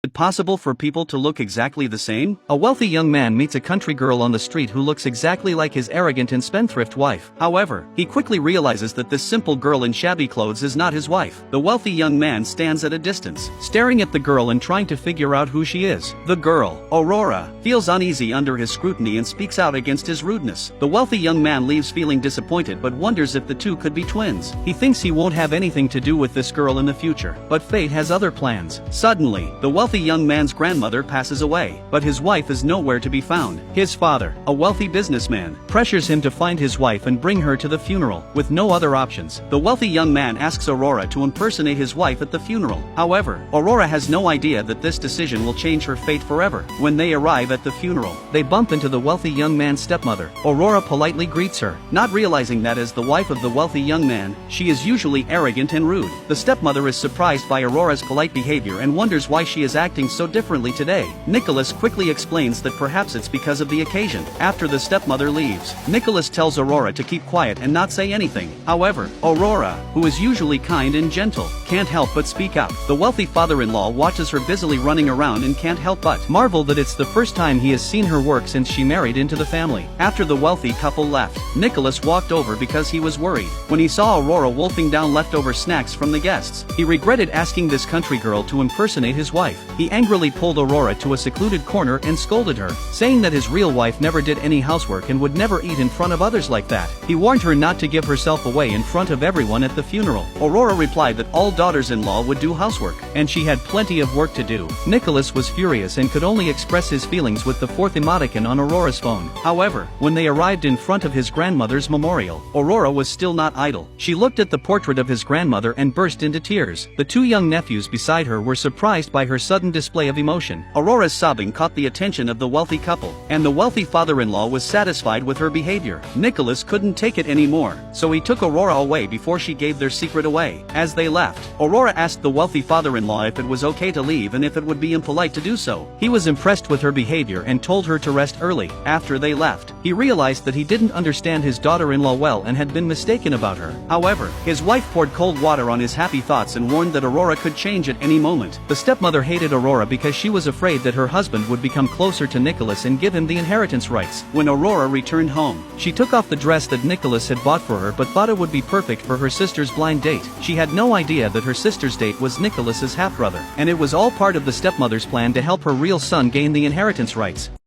Is it possible for people to look exactly the same? A wealthy young man meets a country girl on the street who looks exactly like his arrogant and spendthrift wife. However, he quickly realizes that this simple girl in shabby clothes is not his wife. The wealthy young man stands at a distance, staring at the girl and trying to figure out who she is. The girl, Aurora, feels uneasy under his scrutiny and speaks out against his rudeness. The wealthy young man leaves feeling disappointed but wonders if the two could be twins. He thinks he won't have anything to do with this girl in the future, but fate has other plans. Suddenly, the wealthy young man's grandmother passes away, but his wife is nowhere to be found. His father, a wealthy businessman, pressures him to find his wife and bring her to the funeral. With no other options, the wealthy young man asks Aurora to impersonate his wife at the funeral. However, Aurora has no idea that this decision will change her fate forever. When they arrive at the funeral, they bump into the wealthy young man's stepmother. Aurora politely greets her, not realizing that as the wife of the wealthy young man, she is usually arrogant and rude. The stepmother is surprised by Aurora's polite behavior and wonders why she is acting so differently today. Nicholas quickly explains that perhaps it's because of the occasion. After the stepmother leaves, Nicholas tells Aurora to keep quiet and not say anything. However, Aurora, who is usually kind and gentle, can't help but speak up. The wealthy father-in-law watches her busily running around and can't help but marvel that it's the first time he has seen her work since she married into the family. After the wealthy couple left, Nicholas walked over because he was worried. When he saw Aurora wolfing down leftover snacks from the guests, he regretted asking this country girl to impersonate his wife. He angrily pulled Aurora to a secluded corner and scolded her, saying that his real wife never did any housework and would never eat in front of others like that. He warned her not to give herself away in front of everyone at the funeral. Aurora replied that all daughters-in-law would do housework, and she had plenty of work to do. Nicholas was furious and could only express his feelings with the fourth emoticon on Aurora's phone. However, when they arrived in front of his grandmother's memorial, Aurora was still not idle. She looked at the portrait of his grandmother and burst into tears. The two young nephews beside her were surprised by her sudden display of emotion. Aurora's sobbing caught the attention of the wealthy couple, and the wealthy father-in-law was satisfied with her behavior. Nicholas couldn't take it anymore, so he took Aurora away before she gave their secret away. As they left, Aurora asked the wealthy father-in-law if it was okay to leave and if it would be impolite to do so. He was impressed with her behavior and told her to rest early. After they left, he realized that he didn't understand his daughter-in-law well and had been mistaken about her. However, his wife poured cold water on his happy thoughts and warned that Aurora could change at any moment. The stepmother hated Aurora because she was afraid that her husband would become closer to Nicholas and give him the inheritance rights. When Aurora returned home, she took off the dress that Nicholas had bought for her but thought it would be perfect for her sister's blind date. She had no idea that her sister's date was Nicholas's half-brother, and it was all part of the stepmother's plan to help her real son gain the inheritance rights.